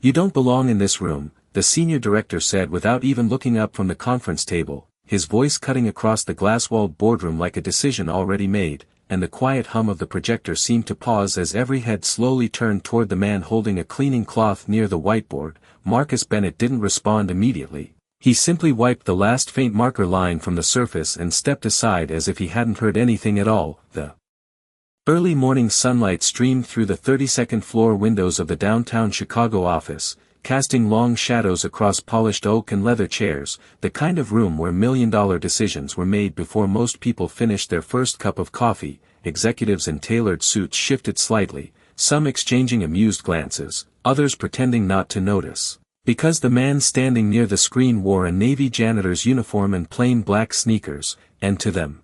"You don't belong in this room," the senior director said without even looking up from the conference table, his voice cutting across the glass-walled boardroom like a decision already made, and the quiet hum of the projector seemed to pause as every head slowly turned toward the man holding a cleaning cloth near the whiteboard. Marcus Bennett didn't respond immediately. He simply wiped the last faint marker line from the surface and stepped aside as if he hadn't heard anything at all. The early morning sunlight streamed through the 32nd floor windows of the downtown Chicago office, casting long shadows across polished oak and leather chairs, the kind of room where million-dollar decisions were made before most people finished their first cup of coffee. Executives in tailored suits shifted slightly, some exchanging amused glances, others pretending not to notice, because the man standing near the screen wore a Navy janitor's uniform and plain black sneakers, and to them,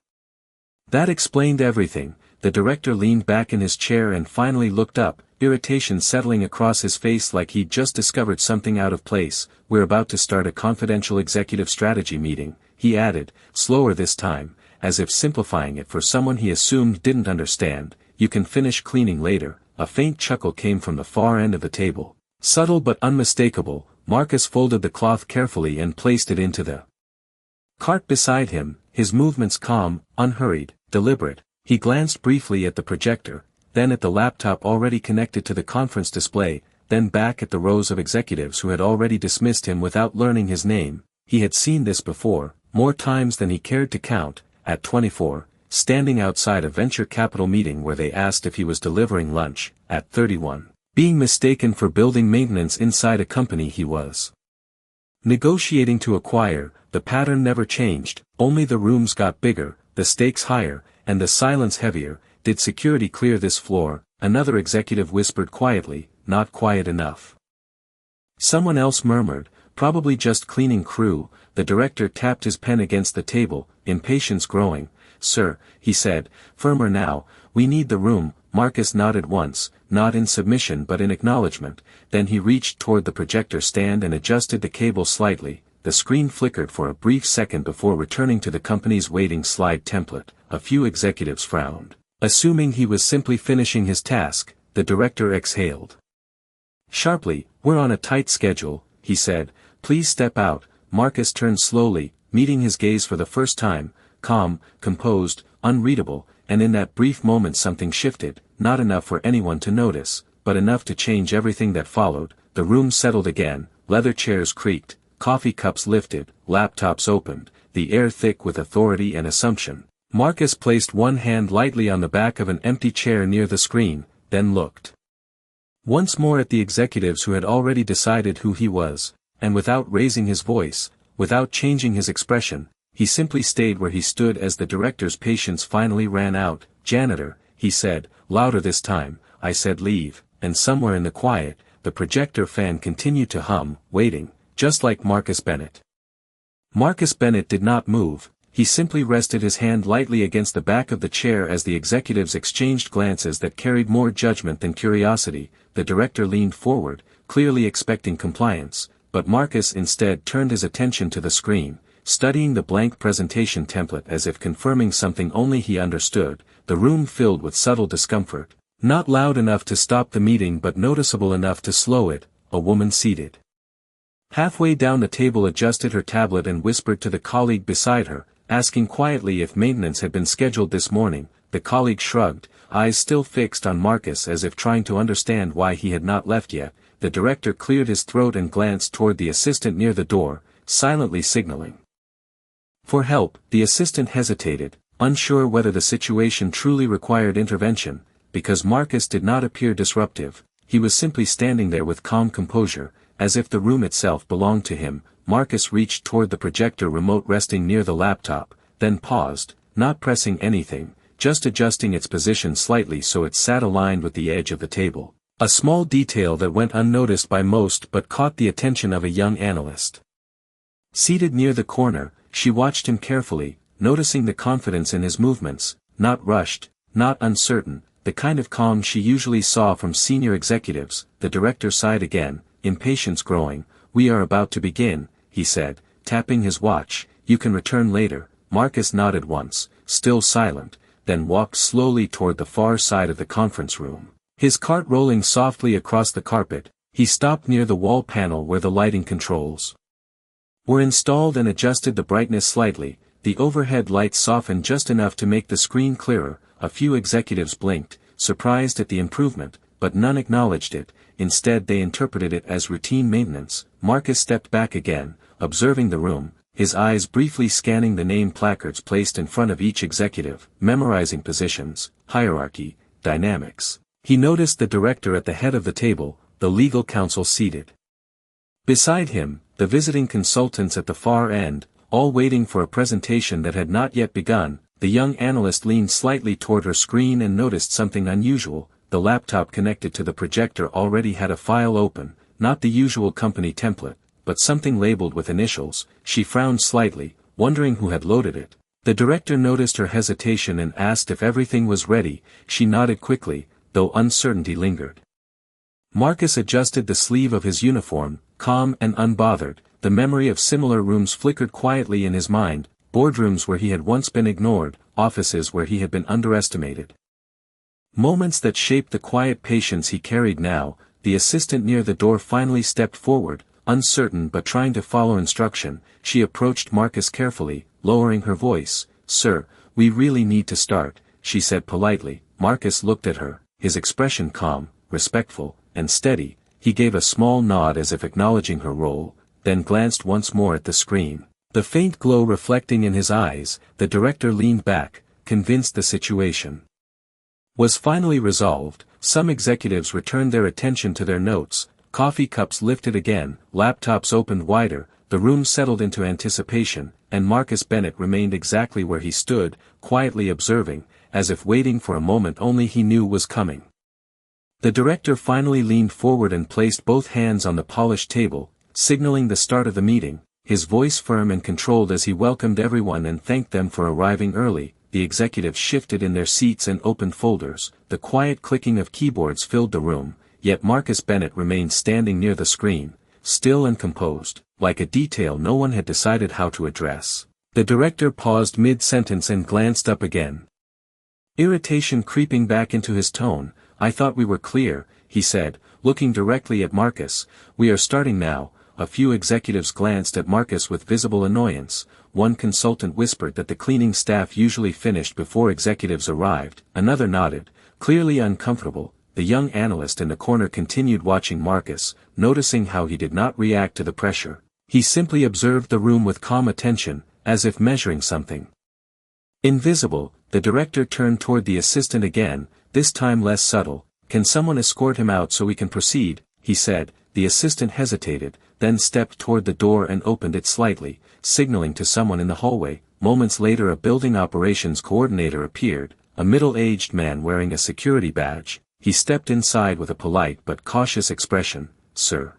that explained everything. The director leaned back in his chair and finally looked up, irritation settling across his face like he'd just discovered something out of place. "We're about to start a confidential executive strategy meeting," he added, slower this time, as if simplifying it for someone he assumed didn't understand. "You can finish cleaning later." A faint chuckle came from the far end of the table. Subtle but unmistakable. Marcus folded the cloth carefully and placed it into the cart beside him, his movements calm, unhurried, deliberate. He glanced briefly at the projector, then at the laptop already connected to the conference display, then back at the rows of executives who had already dismissed him without learning his name. He had seen this before, more times than he cared to count. At 24, standing outside a venture capital meeting where they asked if he was delivering lunch. At 31, being mistaken for building maintenance inside a company he was negotiating to acquire. The pattern never changed, only the rooms got bigger, the stakes higher, and the silence heavier. "Did security clear this floor?" another executive whispered quietly. "Not quiet enough." Someone else murmured, "Probably just cleaning crew." The director tapped his pen against the table, impatience growing. "Sir," he said, firmer now, "we need the room." Marcus nodded once, not in submission but in acknowledgement, then he reached toward the projector stand and adjusted the cable slightly. The screen flickered for a brief second before returning to the company's waiting slide template. A few executives frowned. Assuming he was simply finishing his task, the director exhaled sharply. "We're on a tight schedule," he said. "Please step out." Marcus turned slowly, meeting his gaze for the first time, calm, composed, unreadable, and in that brief moment something shifted, not enough for anyone to notice, but enough to change everything that followed. The room settled again, leather chairs creaked, coffee cups lifted, laptops opened, the air thick with authority and assumption. Marcus placed one hand lightly on the back of an empty chair near the screen, then looked once more at the executives who had already decided who he was, and without raising his voice, without changing his expression, he simply stayed where he stood as the director's patience finally ran out. "Janitor," he said, louder this time, "I said leave," and somewhere in the quiet, the projector fan continued to hum, waiting, just like Marcus Bennett. Marcus Bennett did not move. He simply rested his hand lightly against the back of the chair as the executives exchanged glances that carried more judgment than curiosity. The director leaned forward, clearly expecting compliance, but Marcus instead turned his attention to the screen, studying the blank presentation template as if confirming something only he understood. The room filled with subtle discomfort, not loud enough to stop the meeting but noticeable enough to slow it. A woman seated halfway down the table adjusted her tablet and whispered to the colleague beside her, asking quietly if maintenance had been scheduled this morning. The colleague shrugged, eyes still fixed on Marcus as if trying to understand why he had not left yet. The director cleared his throat and glanced toward the assistant near the door, silently signaling for help. The assistant hesitated, unsure whether the situation truly required intervention, because Marcus did not appear disruptive. He was simply standing there with calm composure, as if the room itself belonged to him. Marcus reached toward the projector remote resting near the laptop, then paused, not pressing anything, just adjusting its position slightly so it sat aligned with the edge of the table. A small detail that went unnoticed by most but caught the attention of a young analyst. Seated near the corner, she watched him carefully, noticing the confidence in his movements, not rushed, not uncertain, the kind of calm she usually saw from senior executives. The director sighed again, impatience growing. "We are about to begin," he said, tapping his watch. "You can return later." Marcus nodded once, still silent, then walked slowly toward the far side of the conference room. His cart rolling softly across the carpet, He stopped near the wall panel where the lighting controls were installed and adjusted the brightness slightly. The overhead lights softened just enough to make the screen clearer. A few executives blinked, surprised at the improvement, but none acknowledged it. Instead they interpreted it as routine maintenance. Marcus stepped back again, observing the room, his eyes briefly scanning the name placards placed in front of each executive, memorizing positions, hierarchy, dynamics. He noticed the director at the head of the table, the legal counsel seated beside him, the visiting consultants at the far end, all waiting for a presentation that had not yet begun. The young analyst leaned slightly toward her screen and noticed something unusual. The laptop connected to the projector already had a file open, not the usual company template, but something labeled with initials. She frowned slightly, wondering who had loaded it. The director noticed her hesitation and asked if everything was ready. She nodded quickly, though uncertainty lingered. Marcus adjusted the sleeve of his uniform, calm and unbothered. The memory of similar rooms flickered quietly in his mind, boardrooms where he had once been ignored, offices where he had been underestimated. Moments that shaped the quiet patience he carried now. The assistant near the door finally stepped forward, uncertain but trying to follow instruction. She approached Marcus carefully, lowering her voice. "Sir, we really need to start," she said politely. Marcus looked at her, his expression calm, respectful, and steady. He gave a small nod as if acknowledging her role, then glanced once more at the screen. The faint glow reflecting in his eyes, the director leaned back, convinced the situation was finally resolved. Some executives returned their attention to their notes, coffee cups lifted again, laptops opened wider, the room settled into anticipation, and Marcus Bennett remained exactly where he stood, quietly observing, as if waiting for a moment only he knew was coming. The director finally leaned forward and placed both hands on the polished table, signaling the start of the meeting, his voice firm and controlled as he welcomed everyone and thanked them for arriving early. The executives shifted in their seats and opened folders. The quiet clicking of keyboards filled the room, yet Marcus Bennett remained standing near the screen, still and composed, like a detail no one had decided how to address. The director paused mid-sentence and glanced up again, irritation creeping back into his tone. "I thought we were clear," he said, looking directly at Marcus. "We are starting now." A few executives glanced at Marcus with visible annoyance. One consultant whispered that the cleaning staff usually finished before executives arrived. Another nodded, clearly uncomfortable. The young analyst in the corner continued watching Marcus, noticing how he did not react to the pressure. He simply observed the room with calm attention, as if measuring something invisible. The director turned toward the assistant again, this time less subtle. "Can someone escort him out so we can proceed?" he said. The assistant hesitated, then stepped toward the door and opened it slightly, signaling to someone in the hallway. Moments later a building operations coordinator appeared, a middle-aged man wearing a security badge. He stepped inside with a polite but cautious expression. "Sir,"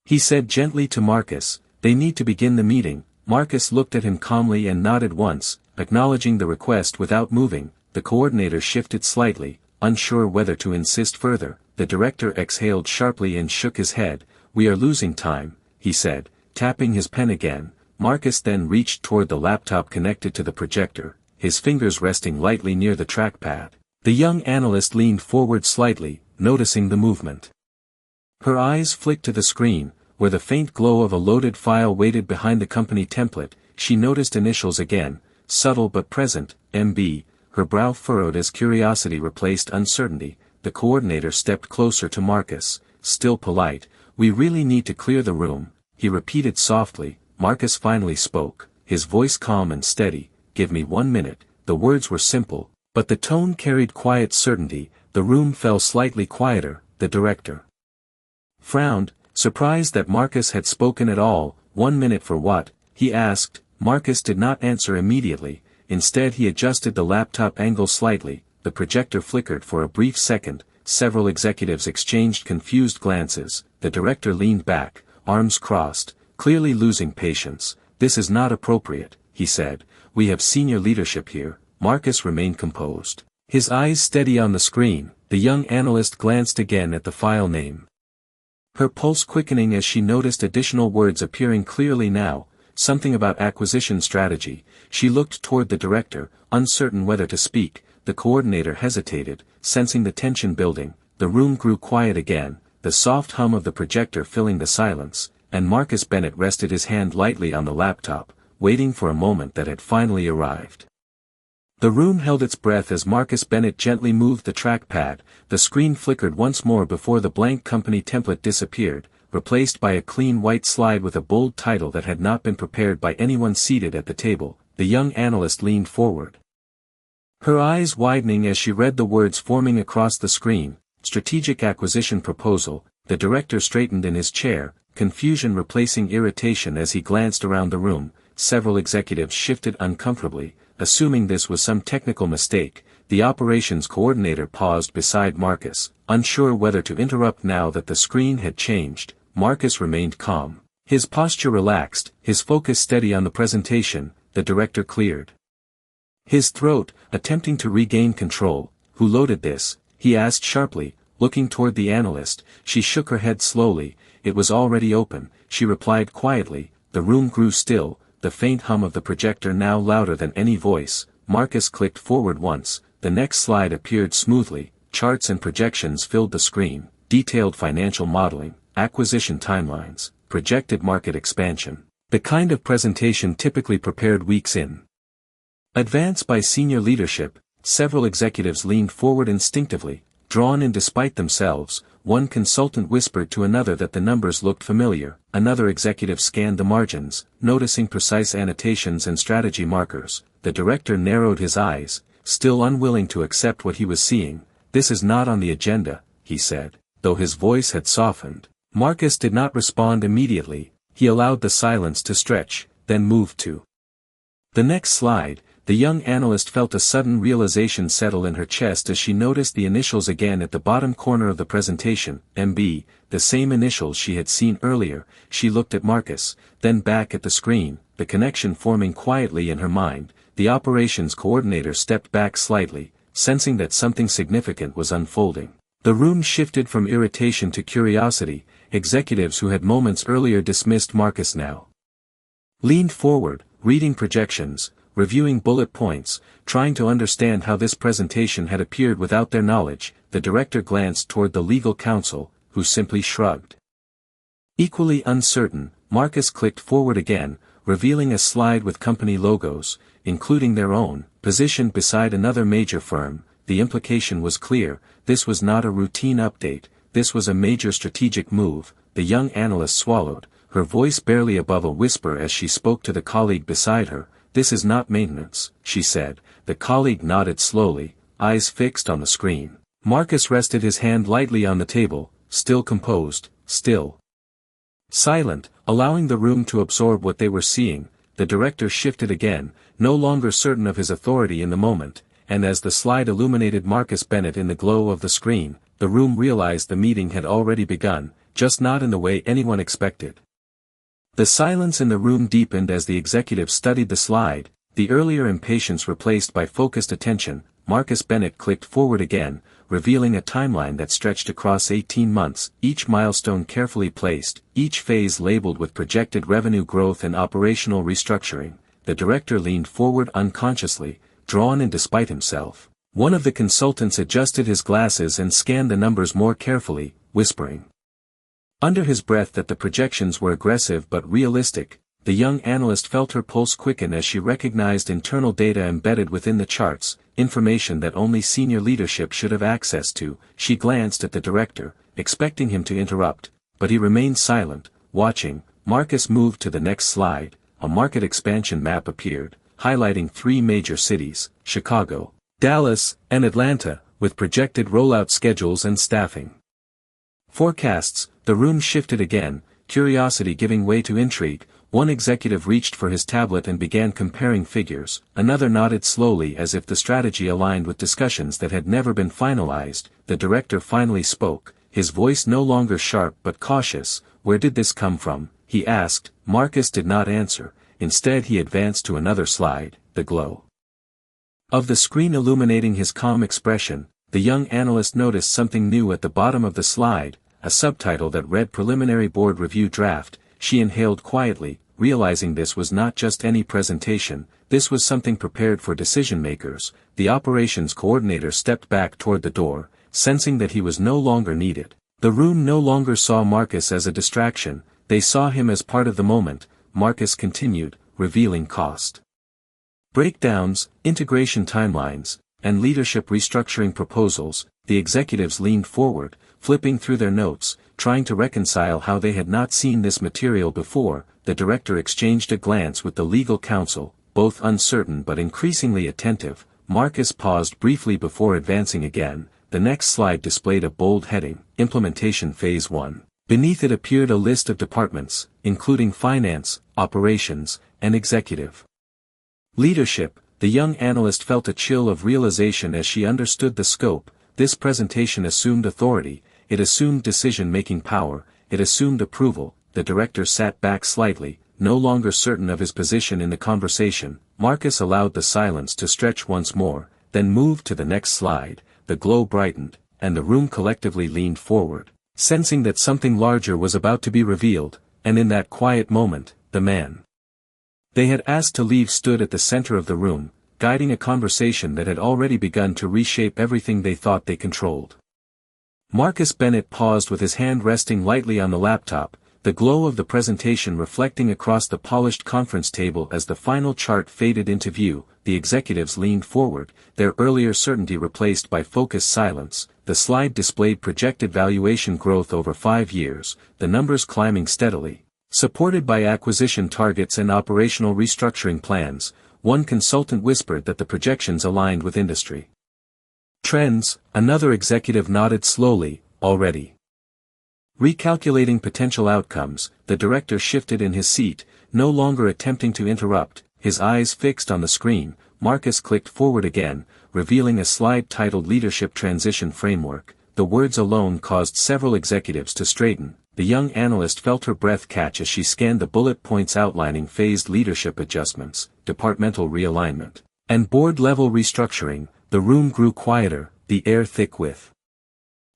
he said gently to Marcus, "they need to begin the meeting." Marcus looked at him calmly and nodded once, acknowledging the request without moving. The coordinator shifted slightly, unsure whether to insist further. The director exhaled sharply and shook his head. "We are losing time," he said, tapping his pen again. Marcus then reached toward the laptop connected to the projector, his fingers resting lightly near the trackpad. The young analyst leaned forward slightly, noticing the movement. Her eyes flicked to the screen, where the faint glow of a loaded file waited behind the company template. She noticed initials again, subtle but present, MB. Her brow furrowed as curiosity replaced uncertainty. The coordinator stepped closer to Marcus, still polite. "We really need to clear the room," he repeated softly. Marcus finally spoke, his voice calm and steady. "Give me 1 minute." The words were simple, but the tone carried quiet certainty. The room fell slightly quieter. The director frowned, surprised that Marcus had spoken at all. 1 minute for what?" he asked. Marcus did not answer immediately. Instead he adjusted the laptop angle slightly. The projector flickered for a brief second. Several executives exchanged confused glances. The director leaned back, arms crossed, clearly losing patience. "This is not appropriate," he said. "We have senior leadership here." Marcus remained composed, his eyes steady on the screen. The young analyst glanced again at the file name, her pulse quickening as she noticed additional words appearing clearly now, something about acquisition strategy. She looked toward the director, uncertain whether to speak. The coordinator hesitated, sensing the tension building. The room grew quiet again. the soft hum of the projector filling the silence, and Marcus Bennett rested his hand lightly on the laptop, waiting for a moment that had finally arrived. The room held its breath as Marcus Bennett gently moved the trackpad. The screen flickered once more before the blank company template disappeared, replaced by a clean white slide with a bold title that had not been prepared by anyone seated at the table. The young analyst leaned forward, her eyes widening as she read the words forming across the screen. Strategic acquisition proposal. The director straightened in his chair, confusion replacing irritation as he glanced around the room. Several executives shifted uncomfortably, assuming this was some technical mistake. The operations coordinator paused beside Marcus, unsure whether to interrupt now that the screen had changed. Marcus remained calm, his posture relaxed, his focus steady on the presentation. The director cleared his throat, attempting to regain control. "Who loaded this?" he asked sharply, looking toward the analyst. She shook her head slowly. "It was already open," she replied quietly. The room grew still, the faint hum of the projector now louder than any voice. Marcus clicked forward once, the next slide appeared smoothly, charts and projections filled the screen, detailed financial modeling, acquisition timelines, projected market expansion. The kind of presentation typically prepared weeks in advance by senior leadership. Several executives leaned forward instinctively, drawn in despite themselves. One consultant whispered to another that the numbers looked familiar. Another executive scanned the margins, noticing precise annotations and strategy markers. The director narrowed his eyes, still unwilling to accept what he was seeing. "This is not on the agenda," he said, though his voice had softened. Marcus did not respond immediately. He allowed the silence to stretch, then moved to the next slide. The young analyst felt a sudden realization settle in her chest as she noticed the initials again at the bottom corner of the presentation, MB, the same initials she had seen earlier. She looked at Marcus, then back at the screen, the connection forming quietly in her mind. The operations coordinator stepped back slightly, sensing that something significant was unfolding. The room shifted from irritation to curiosity. Executives who had moments earlier dismissed Marcus now leaned forward, reading projections, reviewing bullet points, trying to understand how this presentation had appeared without their knowledge. The director glanced toward the legal counsel, who simply shrugged. Equally uncertain, Marcus clicked forward again, revealing a slide with company logos, including their own, positioned beside another major firm. The implication was clear: this was not a routine update, this was a major strategic move. The young analyst swallowed, her voice barely above a whisper as she spoke to the colleague beside her. "This is not maintenance," she said. The colleague nodded slowly, eyes fixed on the screen. Marcus rested his hand lightly on the table, still composed, still silent, allowing the room to absorb what they were seeing. The director shifted again, no longer certain of his authority in the moment, and as the slide illuminated Marcus Bennett in the glow of the screen, the room realized the meeting had already begun, just not in the way anyone expected. The silence in the room deepened as the executive studied the slide, the earlier impatience replaced by focused attention. Marcus Bennett clicked forward again, revealing a timeline that stretched across 18 months, each milestone carefully placed, each phase labeled with projected revenue growth and operational restructuring. The director leaned forward unconsciously, drawn in despite himself. One of the consultants adjusted his glasses and scanned the numbers more carefully, whispering under his breath that the projections were aggressive but realistic. The young analyst felt her pulse quicken as she recognized internal data embedded within the charts, information that only senior leadership should have access to. She glanced at the director, expecting him to interrupt, but he remained silent, watching. Marcus moved to the next slide. A market expansion map appeared, highlighting 3 major cities, Chicago, Dallas, and Atlanta, with projected rollout schedules and staffing forecasts. The room shifted again, curiosity giving way to intrigue. One executive reached for his tablet and began comparing figures. Another nodded slowly as if the strategy aligned with discussions that had never been finalized. The director finally spoke, his voice no longer sharp but cautious. "Where did this come from?" he asked. Marcus did not answer. Instead he advanced to another slide, the glow of the screen illuminating his calm expression. The young analyst noticed something new at the bottom of the slide, a subtitle that read Preliminary Board Review Draft. She inhaled quietly, realizing this was not just any presentation, this was something prepared for decision-makers. The operations coordinator stepped back toward the door, sensing that he was no longer needed. The room no longer saw Marcus as a distraction, they saw him as part of the moment. Marcus continued, revealing cost breakdowns, integration timelines, and leadership restructuring proposals. The executives leaned forward, flipping through their notes, trying to reconcile how they had not seen this material before. The director exchanged a glance with the legal counsel, both uncertain but increasingly attentive. Marcus paused briefly before advancing again. The next slide displayed a bold heading, Implementation Phase 1. Beneath it appeared a list of departments, including finance, operations, and executive leadership. The young analyst felt a chill of realization as she understood the scope. This presentation assumed authority, it assumed decision-making power, it assumed approval. The director sat back slightly, no longer certain of his position in the conversation. Marcus allowed the silence to stretch once more, then moved to the next slide. The glow brightened, and the room collectively leaned forward, sensing that something larger was about to be revealed, and in that quiet moment, the man they had asked to leave stood at the center of the room, guiding a conversation that had already begun to reshape everything they thought they controlled. Marcus Bennett paused with his hand resting lightly on the laptop, the glow of the presentation reflecting across the polished conference table as the final chart faded into view. The executives leaned forward, their earlier certainty replaced by focused silence. The slide displayed projected valuation growth over 5 years, the numbers climbing steadily, supported by acquisition targets and operational restructuring plans. One consultant whispered that the projections aligned with industry trends. Another executive nodded slowly, already recalculating potential outcomes. The director shifted in his seat, no longer attempting to interrupt, his eyes fixed on the screen. Marcus clicked forward again, revealing a slide titled Leadership Transition Framework. The words alone caused several executives to straighten. The young analyst felt her breath catch as she scanned the bullet points outlining phased leadership adjustments, departmental realignment, and board-level restructuring. The room grew quieter, the air thick with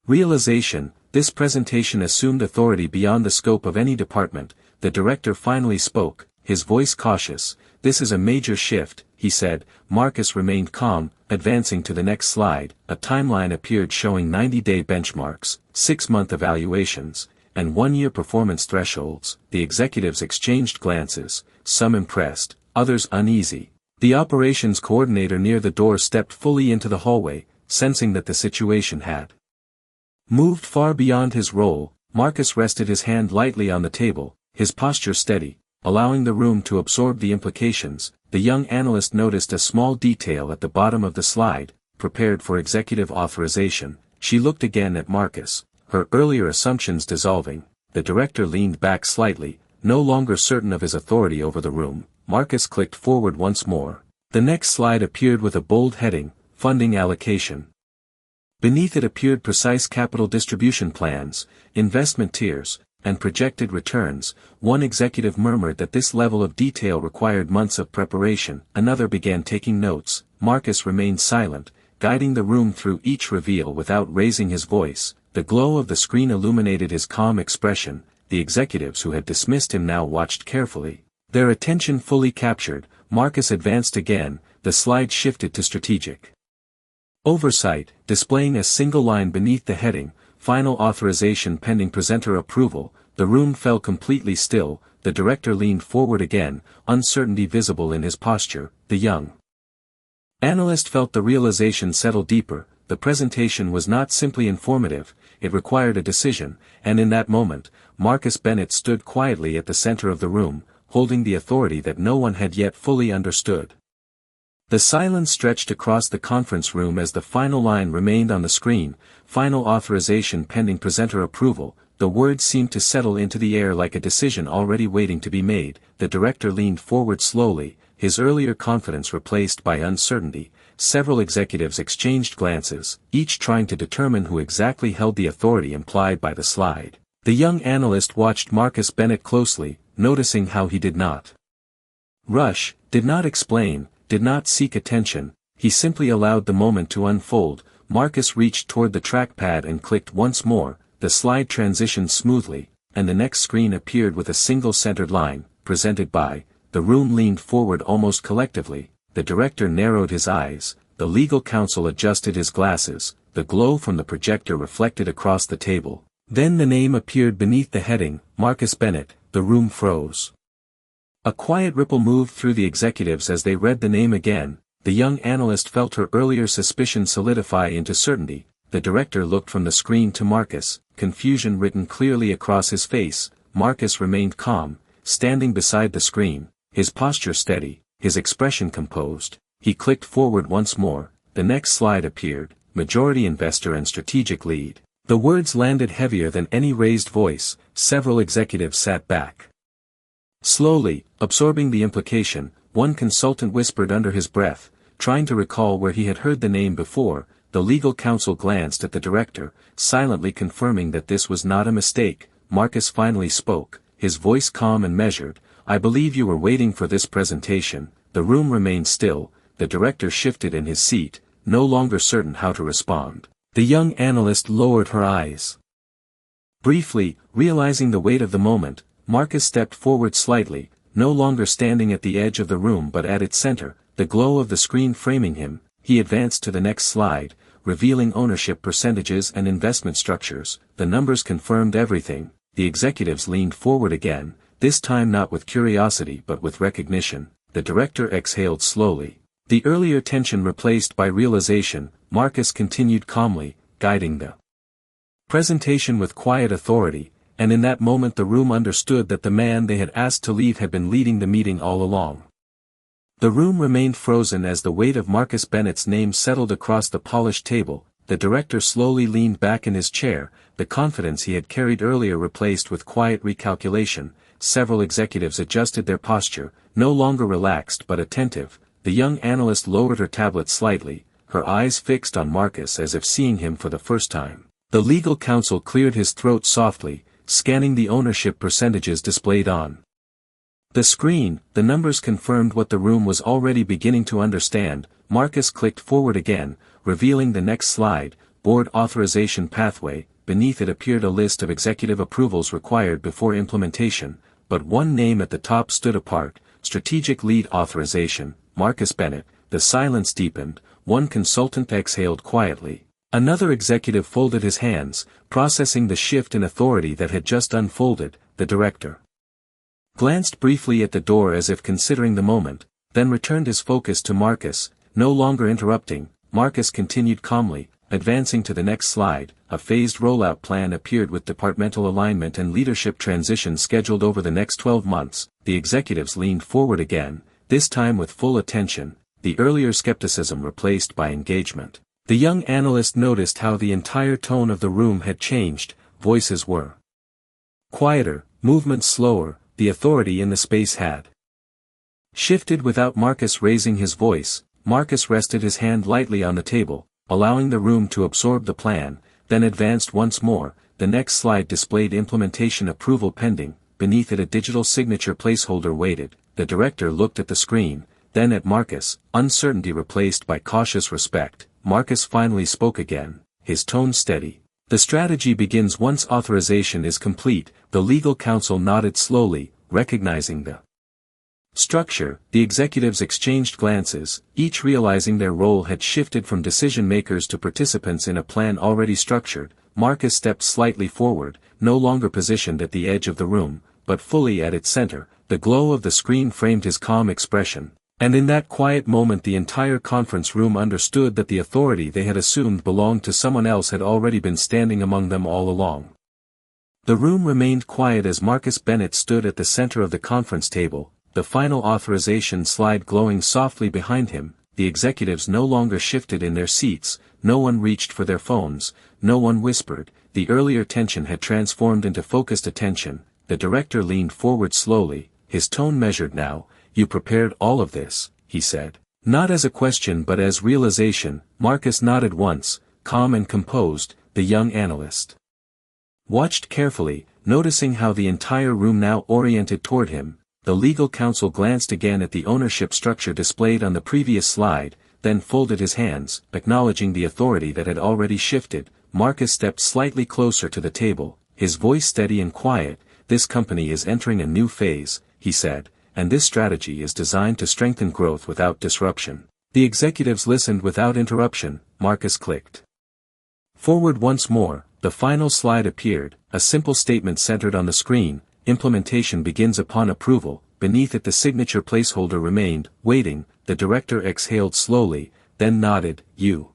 realization. This presentation assumed authority beyond the scope of any department. The director finally spoke, his voice cautious. "This is a major shift," he said. Marcus remained calm, advancing to the next slide. A timeline appeared showing 90-day benchmarks, 6-month evaluations, and 1-year performance thresholds. The executives exchanged glances, some impressed, others uneasy. The operations coordinator near the door stepped fully into the hallway, sensing that the situation had moved far beyond his role. Marcus rested his hand lightly on the table, his posture steady, allowing the room to absorb the implications. The young analyst noticed a small detail at the bottom of the slide, prepared for executive authorization. She looked again at Marcus, her earlier assumptions dissolving. The director leaned back slightly, no longer certain of his authority over the room. Marcus clicked forward once more. The next slide appeared with a bold heading, Funding Allocation. Beneath it appeared precise capital distribution plans, investment tiers, and projected returns. One executive murmured that this level of detail required months of preparation. Another began taking notes. Marcus remained silent, guiding the room through each reveal without raising his voice. The glow of the screen illuminated his calm expression. The executives who had dismissed him now watched carefully, their attention fully captured. Marcus advanced again, the slide shifted to strategic oversight, displaying a single line beneath the heading, Final Authorization Pending Presenter Approval. The room fell completely still. The director leaned forward again, uncertainty visible in his posture. The young analyst felt the realization settle deeper. The presentation was not simply informative, it required a decision, and in that moment, Marcus Bennett stood quietly at the center of the room, holding the authority that no one had yet fully understood. The silence stretched across the conference room as the final line remained on the screen, Final Authorization Pending Presenter Approval. The words seemed to settle into the air like a decision already waiting to be made. The director leaned forward slowly, his earlier confidence replaced by uncertainty. Several executives exchanged glances, each trying to determine who exactly held the authority implied by the slide. The young analyst watched Marcus Bennett closely, noticing how he did not rush, did not explain, did not seek attention. He simply allowed the moment to unfold. Marcus reached toward the trackpad and clicked once more. The slide transitioned smoothly, and the next screen appeared with a single centered line, presented by. The room leaned forward almost collectively. The director narrowed his eyes, the legal counsel adjusted his glasses, the glow from the projector reflected across the table. Then the name appeared beneath the heading, Marcus Bennett. The room froze. A quiet ripple moved through the executives as they read the name again. The young analyst felt her earlier suspicion solidify into certainty. The director looked from the screen to Marcus, confusion written clearly across his face. Marcus remained calm, standing beside the screen, his posture steady, his expression composed. He clicked forward once more. The next slide appeared, majority investor and strategic lead. The words landed heavier than any raised voice. Several executives sat back. Slowly, absorbing the implication, one consultant whispered under his breath, trying to recall where he had heard the name before. The legal counsel glanced at the director, silently confirming that this was not a mistake. Marcus finally spoke, his voice calm and measured. I believe you were waiting for this presentation. The room remained still. The director shifted in his seat, no longer certain how to respond. The young analyst lowered her eyes. Briefly, realizing the weight of the moment, Marcus stepped forward slightly, no longer standing at the edge of the room but at its center, the glow of the screen framing him. He advanced to the next slide, revealing ownership percentages and investment structures. The numbers confirmed everything. The executives leaned forward again, this time not with curiosity but with recognition. The director exhaled slowly. The earlier tension replaced by realization. Marcus continued calmly, guiding the presentation with quiet authority, and in that moment the room understood that the man they had asked to leave had been leading the meeting all along. The room remained frozen as the weight of Marcus Bennett's name settled across the polished table. The director slowly leaned back in his chair, the confidence he had carried earlier replaced with quiet recalculation. Several executives adjusted their posture, no longer relaxed but attentive. The young analyst lowered her tablet slightly, her eyes fixed on Marcus as if seeing him for the first time. The legal counsel cleared his throat softly, scanning the ownership percentages displayed on the screen. The numbers confirmed what the room was already beginning to understand. Marcus clicked forward again, revealing the next slide, board authorization pathway. Beneath it appeared a list of executive approvals required before implementation, but one name at the top stood apart, strategic lead authorization, Marcus Bennett. The silence deepened, one consultant exhaled quietly. Another executive folded his hands, processing the shift in authority that had just unfolded. The director glanced briefly at the door as if considering the moment, then returned his focus to Marcus, no longer interrupting. Marcus continued calmly, advancing to the next slide. A phased rollout plan appeared with departmental alignment and leadership transition scheduled over the next 12 months. The executives leaned forward again, this time with full attention, the earlier skepticism replaced by engagement. The young analyst noticed how the entire tone of the room had changed. Voices were quieter, movements slower. The authority in the space had shifted without Marcus raising his voice. Marcus rested his hand lightly on the table, allowing the room to absorb the plan, then advanced once more. The next slide displayed implementation approval pending. Beneath it a digital signature placeholder waited. The director looked at the screen, then at Marcus, uncertainty replaced by cautious respect. Marcus finally spoke again, his tone steady. The strategy begins once authorization is complete. The legal counsel nodded slowly, recognizing the structure. The executives exchanged glances, each realizing their role had shifted from decision-makers to participants in a plan already structured. Marcus stepped slightly forward, no longer positioned at the edge of the room, but fully at its center. The glow of the screen framed his calm expression, and in that quiet moment the entire conference room understood that the authority they had assumed belonged to someone else had already been standing among them all along. The room remained quiet as Marcus Bennett stood at the center of the conference table, the final authorization slide glowing softly behind him. The executives no longer shifted in their seats, no one reached for their phones, no one whispered. The earlier tension had transformed into focused attention. The director leaned forward slowly, his tone measured now. You prepared all of this, he said. Not as a question but as realization. Marcus nodded once, calm and composed. The young analyst watched carefully, noticing how the entire room now oriented toward him. The legal counsel glanced again at the ownership structure displayed on the previous slide, then folded his hands, acknowledging the authority that had already shifted. Marcus stepped slightly closer to the table, his voice steady and quiet. This company is entering a new phase, he said, and this strategy is designed to strengthen growth without disruption. The executives listened without interruption. Marcus clicked forward once more, the final slide appeared, a simple statement centered on the screen: implementation begins upon approval. Beneath it the signature placeholder remained, waiting. The director exhaled slowly, then nodded. You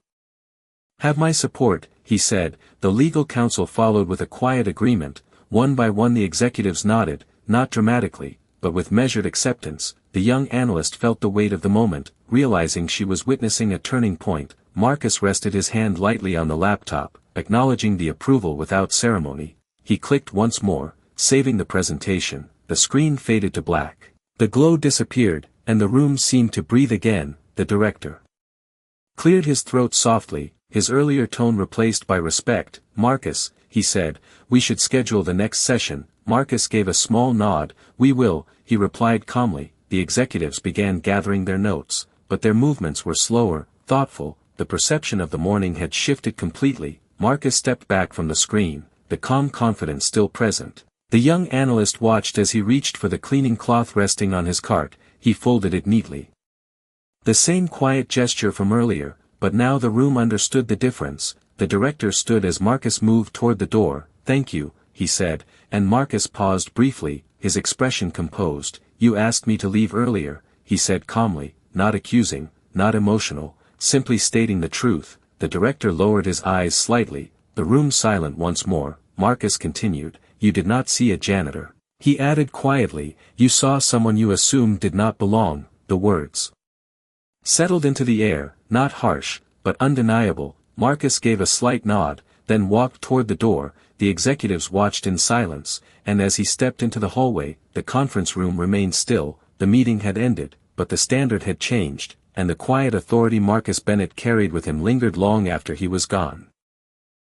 have my support, he said. The legal counsel followed with a quiet agreement. One by one the executives nodded, not dramatically, but with measured acceptance. The young analyst felt the weight of the moment, realizing she was witnessing a turning point. Marcus rested his hand lightly on the laptop, acknowledging the approval without ceremony. He clicked once more, saving the presentation. The screen faded to black. The glow disappeared, and the room seemed to breathe again. The director cleared his throat softly, his earlier tone replaced by respect. Marcus, he said, we should schedule the next session. Marcus gave a small nod. We will, he replied calmly. The executives began gathering their notes, but their movements were slower, thoughtful. The perception of the morning had shifted completely. Marcus stepped back from the screen, the calm confidence still present. The young analyst watched as he reached for the cleaning cloth resting on his cart. He folded it neatly. The same quiet gesture from earlier, but now the room understood the difference. The director stood as Marcus moved toward the door. Thank you, he said, and Marcus paused briefly, his expression composed. You asked me to leave earlier, he said calmly, not accusing, not emotional, simply stating the truth. The director lowered his eyes slightly, the room silent once more. Marcus continued, you did not see a janitor. He added quietly, you saw someone you assumed did not belong. The words settled into the air, not harsh, but undeniable. Marcus gave a slight nod, then walked toward the door. The executives watched in silence, and as he stepped into the hallway, the conference room remained still. The meeting had ended, but the standard had changed, and the quiet authority Marcus Bennett carried with him lingered long after he was gone.